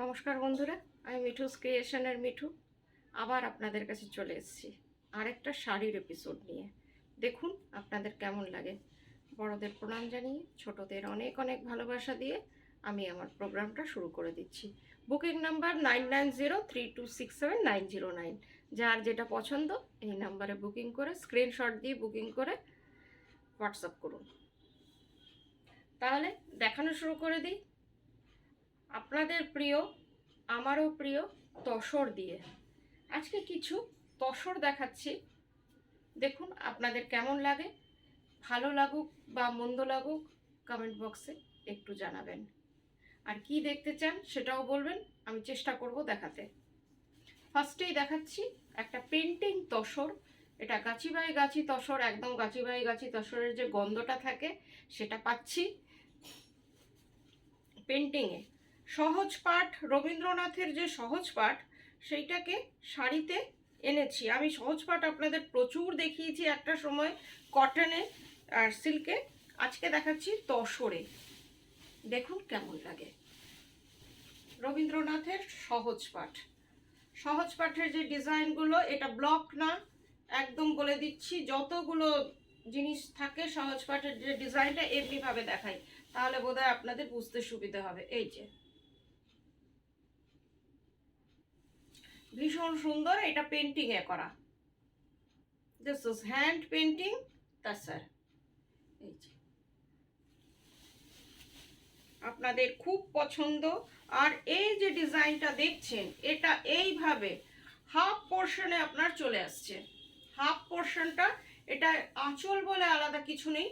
নমস্কার বন্ধুরা, আমি মিঠুস ক্রিয়েশনের মিঠু আবার আপনাদের কাছে চলে এসেছি আরেকটা শাড়ির এপিসোড নিয়ে। দেখুন আপনাদের কেমন লাগে। বড়দের প্রণাম জানিয়ে ছোটদের অনেক অনেক ভালোবাসা দিয়ে আমি আমার প্রোগ্রামটা শুরু করে দিচ্ছি। Booking number 9903267909। যার যেটা পছন্দ এই নাম্বারে বুকিং করে স্ক্রিনশট দিয়ে বুকিং করে হোয়াটসঅ্যাপ করুন। তাহলে দেখানো শুরু করে দিই। আপনাদের প্রিয়, আমারও প্রিয় তসর দিয়ে আজকে কিছু তসর দেখাচ্ছি। দেখুন আপনাদের কেমন লাগে। ভালো লাগুক বা মন্দ লাগুক কমেন্ট বক্সে একটু জানাবেন। আর কি দেখতে চান সেটাও বলবেন, আমি চেষ্টা করব দেখাতে। ফার্স্টেই দেখাচ্ছি একটা পেন্টিং তসর। এটা গাছি বাই গাছি তসর, একদম গাছি বাই গাছি তসরের যে গন্ধটা থাকে সেটা পাচ্ছি পেন্টিংয়ে। সহজ পাঠ, রবীন্দ্রনাথের যে সহজ পাঠ সেইটাকে শাড়িতে এনেছি। আমি সহজ পাঠ আপনাদের প্রচুর দেখিয়েছি একটা সময়, কটনে আর সিল্কে। আজকে দেখাচ্ছি তসরে। দেখুন কেমন লাগে। রবীন্দ্রনাথের সহজ পাঠ, সহজ পাঠের যে ডিজাইনগুলো, এটা ব্লক না, একদম বলে দিচ্ছি যতগুলো জিনিস থাকে সহজ পাঠের যে ডিজাইনটা এমনিভাবে দেখাই, তাহলে বোধহয় আপনাদের বুঝতে সুবিধা হবে। এই যে ভীষণ সুন্দর, এটা পেন্টিং এ করা। This is hand painting তাসার। এই যে আপনাদের খুব পছন্দ। আর এই যে ডিজাইনটা দেখছেন এটা এইভাবে হাফ পোর্শনে আপনার চলে আসছে। হাফ পোর্শনটা, এটা আঁচল বলে আলাদা কিছু নেই,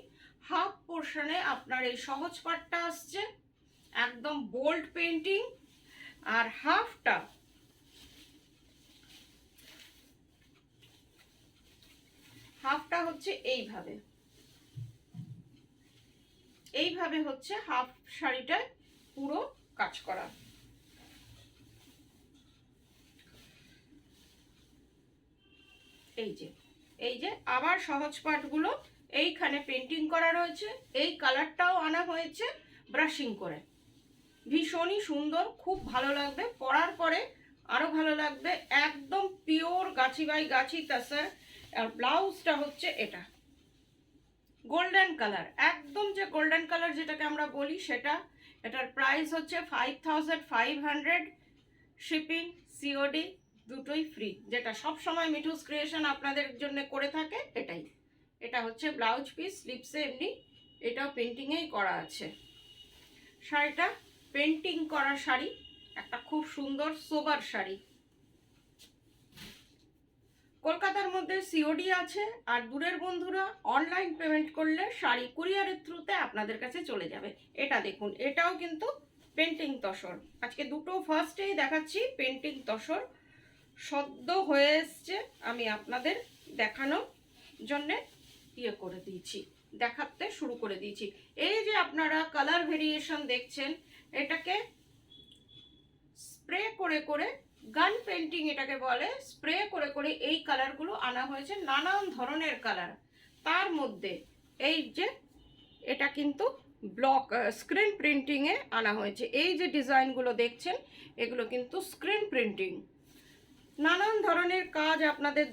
হাফ পোর্শনে আপনার এই সহজ পাটটা আসছে, একদম বোল্ড পেন্টিং। আর হাফটা হচ্ছে এইভাবে, এইভাবে হচ্ছে হাফ শাড়িটায় পুরো কাজ করা। এই যে আবার সহজ পাটগুলো এইখানে পেন্টিং করা রয়েছে। এই কালারটাও আনা হয়েছে ব্রাশিং করে। ভীষণই সুন্দর, খুব ভালো লাগবে পরার পরে, আরো ভালো লাগবে। একদম পিওর গাছি বাই গাছি তাসার। আর ব্লাউজটা হচ্ছে এটা গোল্ডেন কালার, একদম যে গোল্ডেন কালার যেটাকে আমরা বলি সেটা। এটার প্রাইস হচ্ছে 5500। শিপিং সিওডি দুটোই ফ্রি, যেটা সব সময় মিঠুস ক্রিয়েশন আপনাদের জন্য করে থাকে এটাই। এটা হচ্ছে ব্লাউজ পিস, স্লিপসে এমনি এটাও পেন্টিংয়েই করা আছে। শাড়িটা পেন্টিং করা শাড়ি, একটা খুব সুন্দর সোবার শাড়ি। কলকাতার মধ্যে সিওডি আছে, আর দূরের বন্ধুরা অনলাইন পেমেন্ট করলে শাড়ি কুরিয়ারের থ্রুতে আপনাদের কাছে চলে যাবে। এটা দেখুন, এটাও কিন্তু পেন্টিং তসর। আজকে দুটো ফার্স্টেই দেখাচ্ছি পেন্টিং তসর। সদ্য হয়ে এসছে, আমি আপনাদের দেখানোর জন্যে ইয়ে করে দিয়েছি, দেখাতে শুরু করে দিয়েছি। এই যে আপনারা কালার ভেরিয়েশন দেখছেন, এটাকে স্প্রে করে করে, গান পেন্টিং এটাকে বলে, স্প্রে করে করে এই কালারগুলো আনা হয়েছে, নানান ধরনের কালার। তার মধ্যে এই যে এটা কিন্তু ব্লক স্ক্রিন প্রিন্টিংয়ে আনা হয়েছে। এই যে ডিজাইনগুলো দেখছেন এগুলো কিন্তু স্ক্রিন প্রিন্টিং। নানান ধরনের কাজ আপনাদের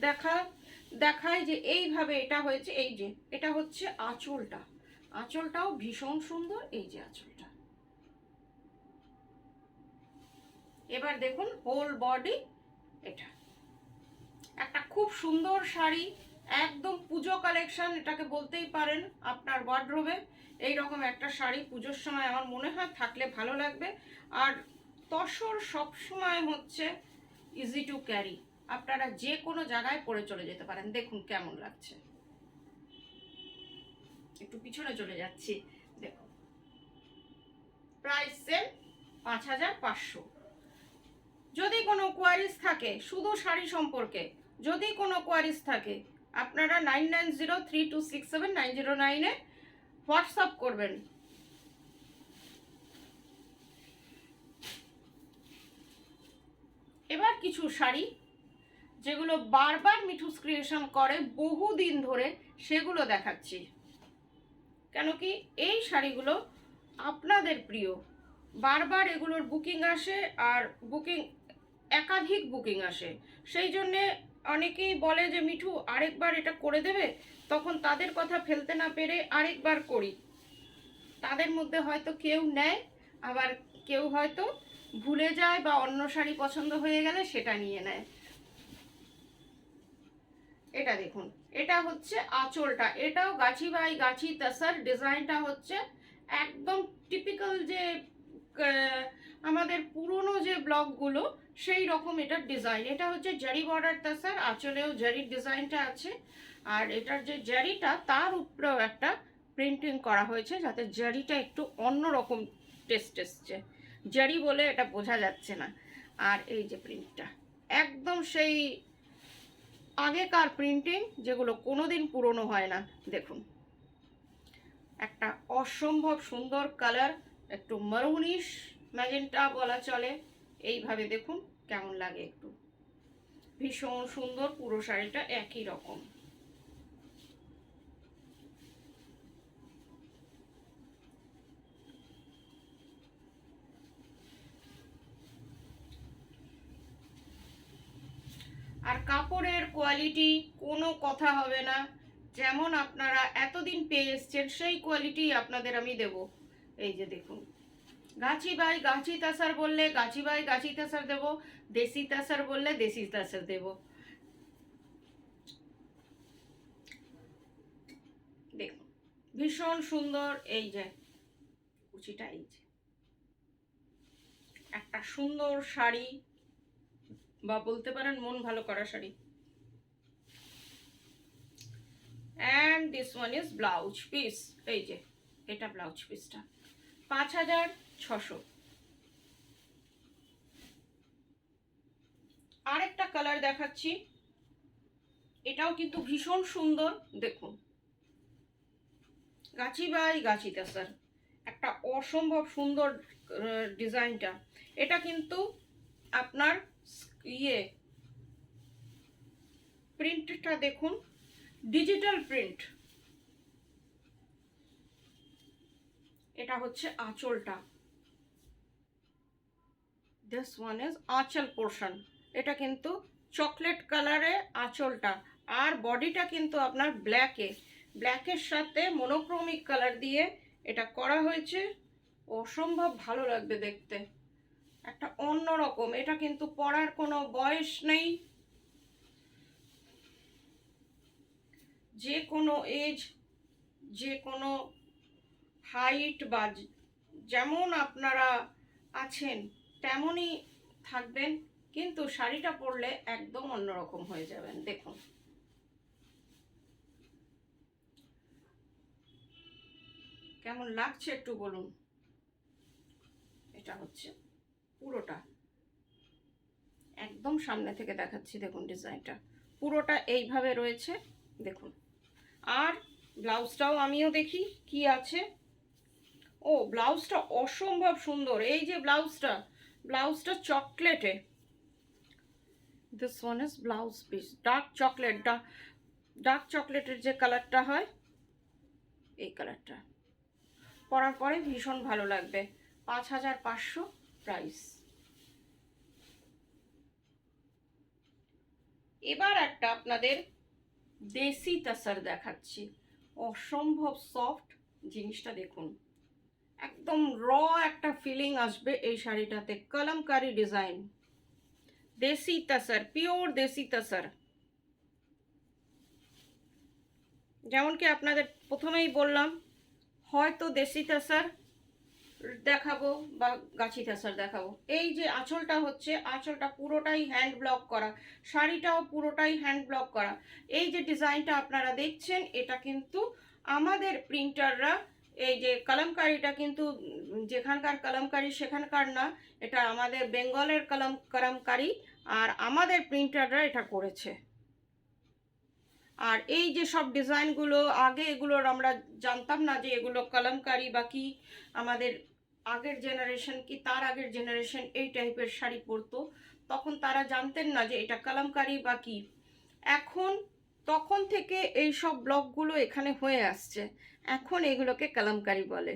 দেখায় যে এইভাবে এটা হয়েছে। এই যে এটা হচ্ছে আঁচলটা, আঁচলটাও ভীষণ সুন্দর। এই যে আঁচলটা, এবার দেখুন হোল বডি। এটা একটা খুব সুন্দর শাড়ি, একদম পুজো কালেকশন এটাকে বলতেই পারেন। আপনার ওয়ার্ডরোবে এইরকম একটা শাড়ি পুজোর সময় আমার মনে হয় থাকলে ভালো লাগবে। আর তসর সবসময় হচ্ছে ইজি টু ক্যারি, আপনারা যে কোনো জায়গায় পরে চলে যেতে পারেন। দেখুন কেমন লাগছে। একটু পিছনে চলে যাচ্ছি। দেখুন প্রাইস সেম 5500। যদি কোনো কোয়ারিজ থাকে শুধু শাড়ি সম্পর্কে, যদি কোনো কোয়ারিজ থাকে আপনারা 9903267909 হোয়াটসঅ্যাপ করবেন। এবার কিছু শাড়ি যেগুলো বারবার মিঠুস ক্রিয়েশন করে বহুদিন ধরে, সেগুলো দেখাচ্ছি। কেন কি এই শাড়িগুলো আপনাদের প্রিয়, বারবার এগুলোর বুকিং আসে, আর বুকিং একাধিক বুকিং আসে। সেই জন্যে অনেকেই বলে যে মিঠু আরেকবার এটা করে দেবে, তখন তাদের কথা ফেলতে না পেরে আরেকবার করি। তাদের মধ্যে হয়তো কেউ নেয়, আবার কেউ হয়তো ভুলে যায় বা অন্য শাড়ি পছন্দ হয়ে গেলে সেটা নিয়ে নেয়। এটা দেখুন, এটা হচ্ছে আঁচলটা, এটাও গাছি বাই গাছি তাসার। ডিজাইনটা হচ্ছে একদম টিপিক্যাল যে আমাদের পুরনো যে ব্লকগুলো সেই রকম এটার ডিজাইন। এটা হচ্ছে জারি বর্ডার তাসার, আঁচলেও জারির ডিজাইনটা আছে। আর এটার যে জারিটা তার উপরেও একটা প্রিন্টিং করা হয়েছে, যাতে জারিটা একটু অন্যরকম টেস্ট এসছে। জারি বলে এটা বোঝা যাচ্ছে না। আর এই যে প্রিন্টটা একদম সেই আগেকার প্রিন্টিং, যেগুলো কোনোদিন পুরনো হয় না। দেখুন, একটা অসম্ভব সুন্দর কালার, একটু মারুনিশ ম্যাজেন্টা বলা চলে। এইভাবে দেখুন কেমন লাগে, একটু ভীষণ সুন্দর। পুরো শাড়িটা একই রকম। আর কাপড়ের কোয়ালিটি কোনো কথা হবে না, যেমন আপনারা এতদিন পেয়ে এসছেন সেই কোয়ালিটি আপনাদের আমি দেব। এই যে দেখুন, গাছি বাই গাছি তাসার বললে গাছি বাই গাছি তাসার দেব, দেশি তাসার বললে দেশি তাসার দেব। দেখুন ভীষণ সুন্দর। এই যে কুচিটা, এই যে একটা সুন্দর শাড়ি, বা বলতে পারেন মন ভালো করা sari. And this one is blouse piece. এই যে এটা ব্লাউজ পিসটা 5600। আরেকটা কালার দেখাচ্ছি, এটাও কিন্তু ভীষণ সুন্দর। দেখুন, গাছি বাই গাছি তাসার, একটা অসম্ভব সুন্দর ডিজাইনটা। এটা কিন্তু আপনার প্রিন্টটা দেখুন, ডিজিটাল প্রিন্ট। এটা হচ্ছে আঁচলটা, দিস ওয়ান ইজ আঁচল পোর্শন। এটা কিন্তু চকলেট কালারে আঁচলটা, আর বডিটা কিন্তু আপনার ব্ল্যাকের সাথে মনোক্রোমিক কালার দিয়ে এটা করা হয়েছে। অসম্ভব ভালো লাগবে দেখতে, একটা অন্যরকম। এটা কিন্তু পরার কোনো বয়স নেই, যে কোনো এজ, যে কোনো হাইট, বা যেমন আপনারা আছেন তেমনই থাকবেন, কিন্তু শাড়িটা পরলে একদম অন্যরকম হয়ে যাবেন। দেখুন কেমন লাগছে একটু বলুন। এটা হচ্ছে পুরোটা, একদম সামনে থেকে দেখাচ্ছি। দেখুন ডিজাইনটা পুরোটা এইভাবে রয়েছে, দেখুন। আর ব্লাউজটাও আমিও দেখি কি আছে। ও, ব্লাউজটা অসম্ভব সুন্দর। এই যে ব্লাউজটা চকলেটে। This one is blouse piece, dark chocolate. Dark চকলেটের যে কালারটা হয়, এই কালারটা পরার পরে ভীষণ ভালো লাগবে। 5500 প্রাইস। এবার একটা আপনাদের দেশি তাসার দেখাচ্ছি, অসম্ভব সফট জিনিসটা। দেখুন একদম র একটা ফিলিং আসবে এই শাড়িটাতে। কলমকারি ডিজাইন, দেশি তাসার, পিওর দেশি তাসার। যেমন কি আপনাদের প্রথমেই বললাম, হয়তো দেশি তাসার দেখাবো বা গাছি তাসার দেখাবো। এই যে আঁচলটা হচ্ছে, আঁচলটা পুরোটাই হ্যান্ড ব্লক করা, শাড়িটাও পুরোটাই হ্যান্ড ব্লক করা। এই যে ডিজাইনটা আপনারা দেখছেন, এটা কিন্তু আমাদের প্রিন্টাররা, এই যে কলমকারিটা কিন্তু যেখানকার কলমকারি সেখানকার না, এটা আমাদের বেঙ্গলের কলমকারি, আর আমাদের প্রিন্টাররা এটা করেছে। আর এই যে সব ডিজাইনগুলো, আগে এগুলোর আমরা জানতাম না যে এগুলো কলমকারি বা কি। আমাদের আগের জেনারেশন কি তার আগের জেনারেশন এই টাইপের শাড়ি পরতো, তখন তারা জানতেন না যে এটা কলমকারি বা কি। এখন তখন থেকে এই সব ব্লকগুলো এখানে হয়ে আসছে, এখন এগুলোকে কলমকারি বলে।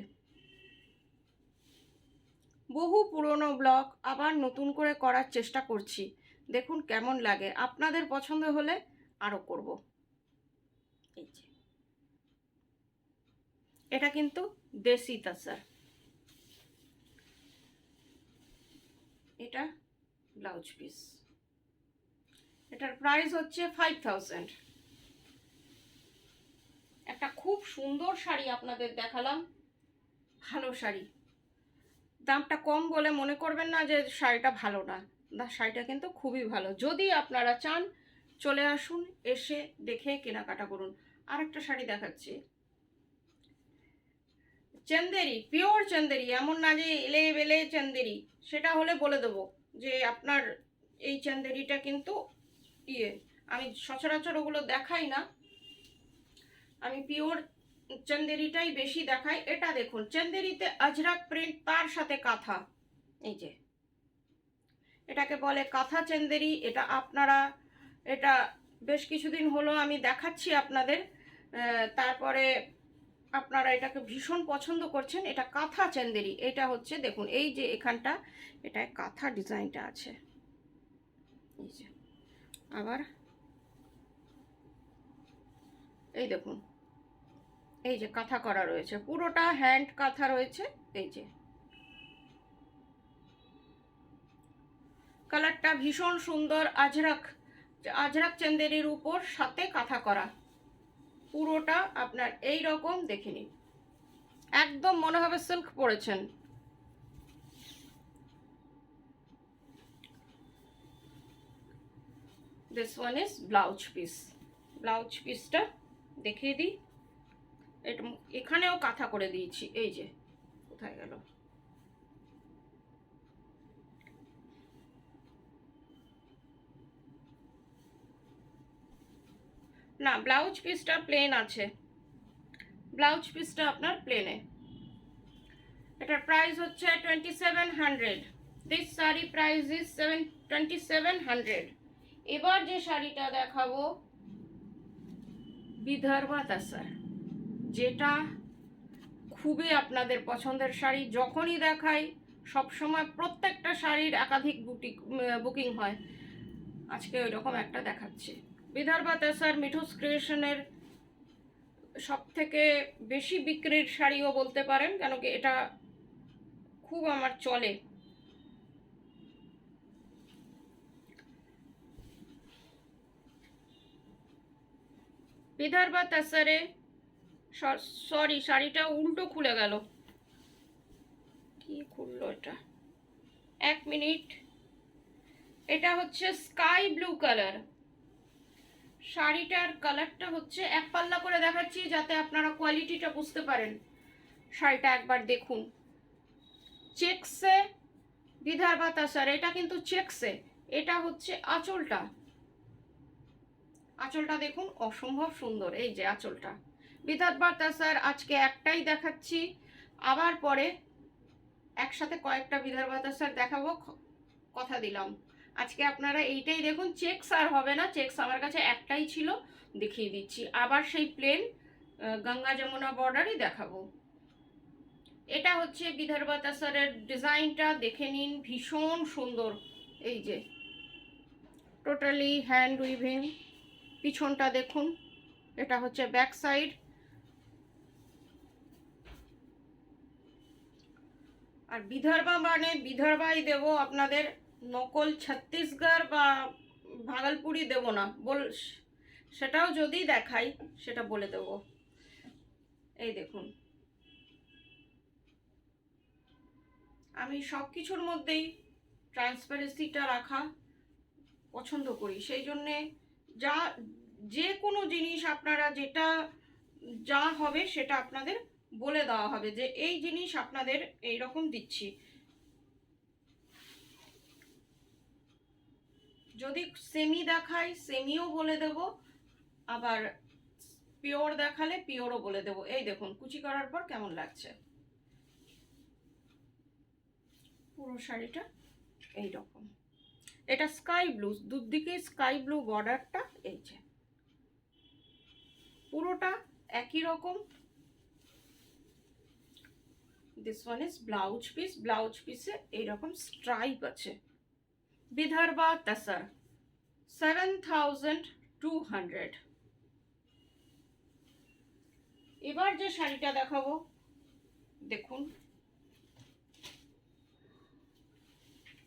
বহু পুরনো ব্লগ আবার নতুন করে করার চেষ্টা করছি, দেখুন কেমন লাগে। আপনাদের পছন্দ হলে আরও করব। এই যে এটা কিন্তু দেশি তাসার, এটা ব্লাউজ পিস, এটার প্রাইস হচ্ছে 5000। একটা খুব সুন্দর শাড়ি আপনাদের দেখালাম, ভালো শাড়ি, দামটা কম বলে মনে করবেন না যে শাড়িটা ভালো না, শাড়িটা কিন্তু খুবই ভালো। যদি আপনারা চান চলে আসুন, এসে দেখে কেনাকাটা করুন। আর একটা শাড়ি দেখাচ্ছি, চন্দেরি, পিওর চন্দেরি, এমন না যে এলে বেলে চন্দেরি, সেটা হলে বলে দেবো যে আপনার এই চন্দেরিটা কিন্তু ইয়ে, আমি সচরাচর ওগুলো দেখাই না, আমি পিওর চন্দেরিটাই বেশি দেখাই। এটা দেখুন, চন্দেরিতে আজরাক প্রিন্ট, তার সাথে কাঁথা, এই যে এটাকে বলে কাঁথা চন্দেরি। এটা আপনারা, এটা বেশ কিছুদিন হলো আমি দেখাচ্ছি আপনাদের, তারপরে আপনারা এটাকে ভীষণ পছন্দ করছেন। এটা কাঁথা চন্দেরি, এটা হচ্ছে দেখুন এই যে এখানটা, এটায় কাঁথা ডিজাইনটা আছে, এই যে আবার এই দেখুন, এই যে কাঁথা করা রয়েছে, পুরোটা হ্যান্ড কাঁথা রয়েছে। এই যে কালারটা ভীষণ সুন্দর, আজরাক, আজরাক চন্দেরির উপর সাথে কাঁথা করা, পুরোটা আপনার এই রকম দেখে নিন, একদম মনে হবে সিল্ক পরেছেন। This one is blouse piece, blouse পিসটা দেখিয়ে দিই, এটা এখানেও কাঁথা করে দিয়েছি, এই যে কোথায় গেল, না ব্লাউজ পিসটা প্লেন আছে, ব্লাউজ পিসটা আপনার প্লেনে। এটার প্রাইস হচ্ছে 2700। This sari price is 2700। এবার যে শাড়িটা দেখাবো বিদর্ভা তাসার, যেটা খুবই আপনাদের পছন্দের শাড়ি, যখনই দেখাই সবসময় প্রত্যেকটা শাড়ির একাধিক বুকিং হয়, আজকে ওই রকম একটা দেখাচ্ছি। বিদর্ভা তাসার মিঠুস ক্রিয়েশনের সব থেকে বেশি বিক্রির শাড়িও বলতে পারেন, কেন কি এটা খুব আমার চলে। বিদর্ভা তাসারে, সরি শাড়িটা উল্টো খুলে গেল, কি খুললো এটা, এক মিনিট। এটা হচ্ছে স্কাই ব্লু কালার, শাড়িটার কালারটা হচ্ছে, এক পাল্লা করে দেখাচ্ছি যাতে আপনারা কোয়ালিটিটা বুঝতে পারেন। শাড়িটা একবার দেখুন, চেকসে বিদর্ভা তাসার, এটা কিন্তু চেকসে। এটা হচ্ছে আঁচলটা, আঁচলটা দেখুন অসম্ভব সুন্দর, এই যে আঁচলটা। বিদর্ভা তাসার আজকে একটাই দেখাচ্ছি, আবার পরে একসাথে কয়েকটা বিদর্ভা তাসার দেখাবো, কথা দিলাম। আজকে আপনারা এইটাই দেখুন, চেকস আর হবে না, চেকস আমার কাছে একটাই ছিল, দেখিয়ে দিচ্ছি। আবার সেই প্লেন গঙ্গা যমুনা বর্ডারই দেখাবো। এটা হচ্ছে বিদর্ভা তাসারের ডিজাইনটা, দেখে নিন ভীষণ সুন্দর, এই যে টোটালি হ্যান্ড উইভিং। পিছনটা দেখুন, এটা হচ্ছে ব্যাক সাইড। আর বিদর্ভা মানে বিদর্ভাই দেবো আপনাদের, নকল ছত্তিশগড় বা ভাগলপুরি দেব না, সেটাও যদি দেখাই সেটা বলে দেব। এই দেখুন, আমি সব কিছুর মধ্যেই ট্রান্সপারেন্সিটা রাখা পছন্দ করি, সেই জন্যে যা, যে কোনো জিনিস আপনারা যেটা যা হবে সেটা আপনাদের বলে দেওয়া হবে যে এই জিনিস আপনাদের এই রকম দিচ্ছি। যদি সেমি দেখাই সেমিও বলে দেব, আবার পিওর দেখালে পিওরও বলে দেব। এই দেখুন কুচি করার পর কেমন লাগছে, পুরো শাড়িটা এই রকম। এটা স্কাই ব্লু, দুদিকে স্কাই ব্লু বর্ডারটা, এই যে পুরোটা একই রকম, this one is blouse piece. Blouse পিসে এইরকম স্ট্রাইপ আছে। বিদর্ভা তাসার 7200। এবার যে শাড়িটা দেখাবো, দেখুন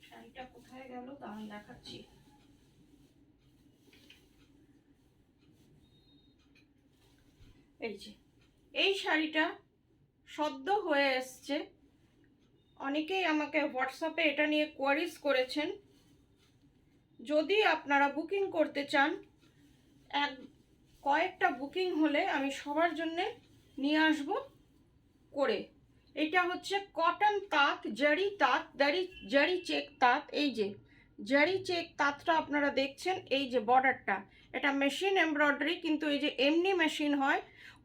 শাড়িটা কোথায় গেল তা আমি দেখাচ্ছি। এই যে এই শাড়িটা সদ্য হয়ে এসছে। অনেকেই আমাকে হোয়াটসঅ্যাপে এটা নিয়ে কোয়ারিজ করেছেন। যদি আপনারা বুকিং করতে চান, কয়েকটা বুকিং হলে আমি সবার জন্য নিয়ে আসব করে। এটা হচ্ছে কটন তাঁত, জারি তাঁত, জারি চেক তাঁত। এই যে জারি চেক তাঁতটা আপনারা দেখছেন, এই যে বর্ডারটা, এটা মেশিন এমব্রয়ডারি, কিন্তু এই যে এমনি মেশিন হয়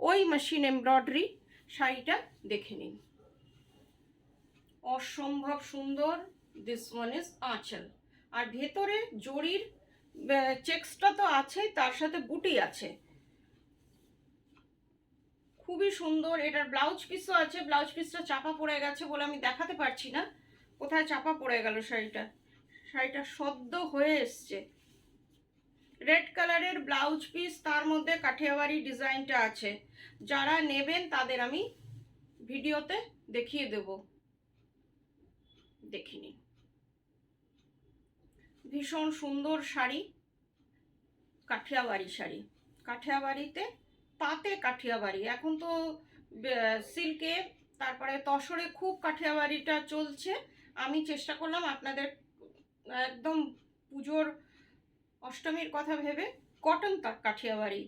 ওই মেশিন এমব্রয়ডারি। শাড়িটা দেখে নিন, অসম্ভব সুন্দর। দিস ওয়ান ইজ আঁচল। আর ভেতরে জরির চেক্সটা তো আছেই, তার সাথে বুটি আছে, খুবই সুন্দর। এটার ব্লাউজ পিসও আছে। ব্লাউজ পিসটা চাপা পড়ে গেছে বলে আমি দেখাতে পারছি না কোথায় চাপা পড়ে গেল শাড়িটা। শাড়িটা সদ্য হয়ে এসছে। রেড কালারের ব্লাউজ পিস, তার মধ্যে কাঠিয়াবাড়ি ডিজাইনটা আছে। যারা নেবেন তাদের আমি ভিডিওতে দেখিয়ে দেব, দেখে নিন। ভীষণ সুন্দর শাড়ি, কাঠিয়াবাড়ি শাড়ি। কাঠিয়াবাড়িতে তাঁতে কাঠিয়াবাড়ি, এখন তো সিল্কে তারপরে তসরে খুব কাঠিয়াবাড়িটা চলছে। আমি চেষ্টা করলাম আপনাদের একদম পুজোর অষ্টমীর কথা ভেবে কটন কাঠিয়াবাড়ি,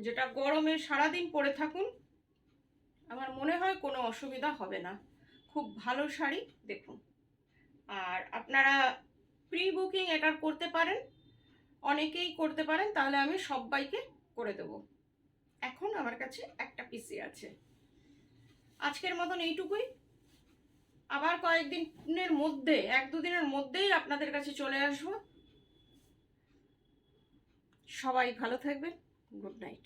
যেটা গরমে সারাদিন পরে থাকুন, আমার মনে হয় কোনো অসুবিধা হবে না। খুব ভালো শাড়ি, দেখুন। আর আপনারা প্রি বুকিং এটার করতে পারেন, অনেকেই করতে পারেন, তাহলে আমি সবাইকে করে দেব। এখন আমার কাছে একটা পিসি আছে। আজকের মতন এইটুকুই। আবার কয়েকদিনের মধ্যে, 1-2 দিনের মধ্যেই আপনাদের কাছে চলে আসবো। সবাই ভালো থাকবেন। Good night.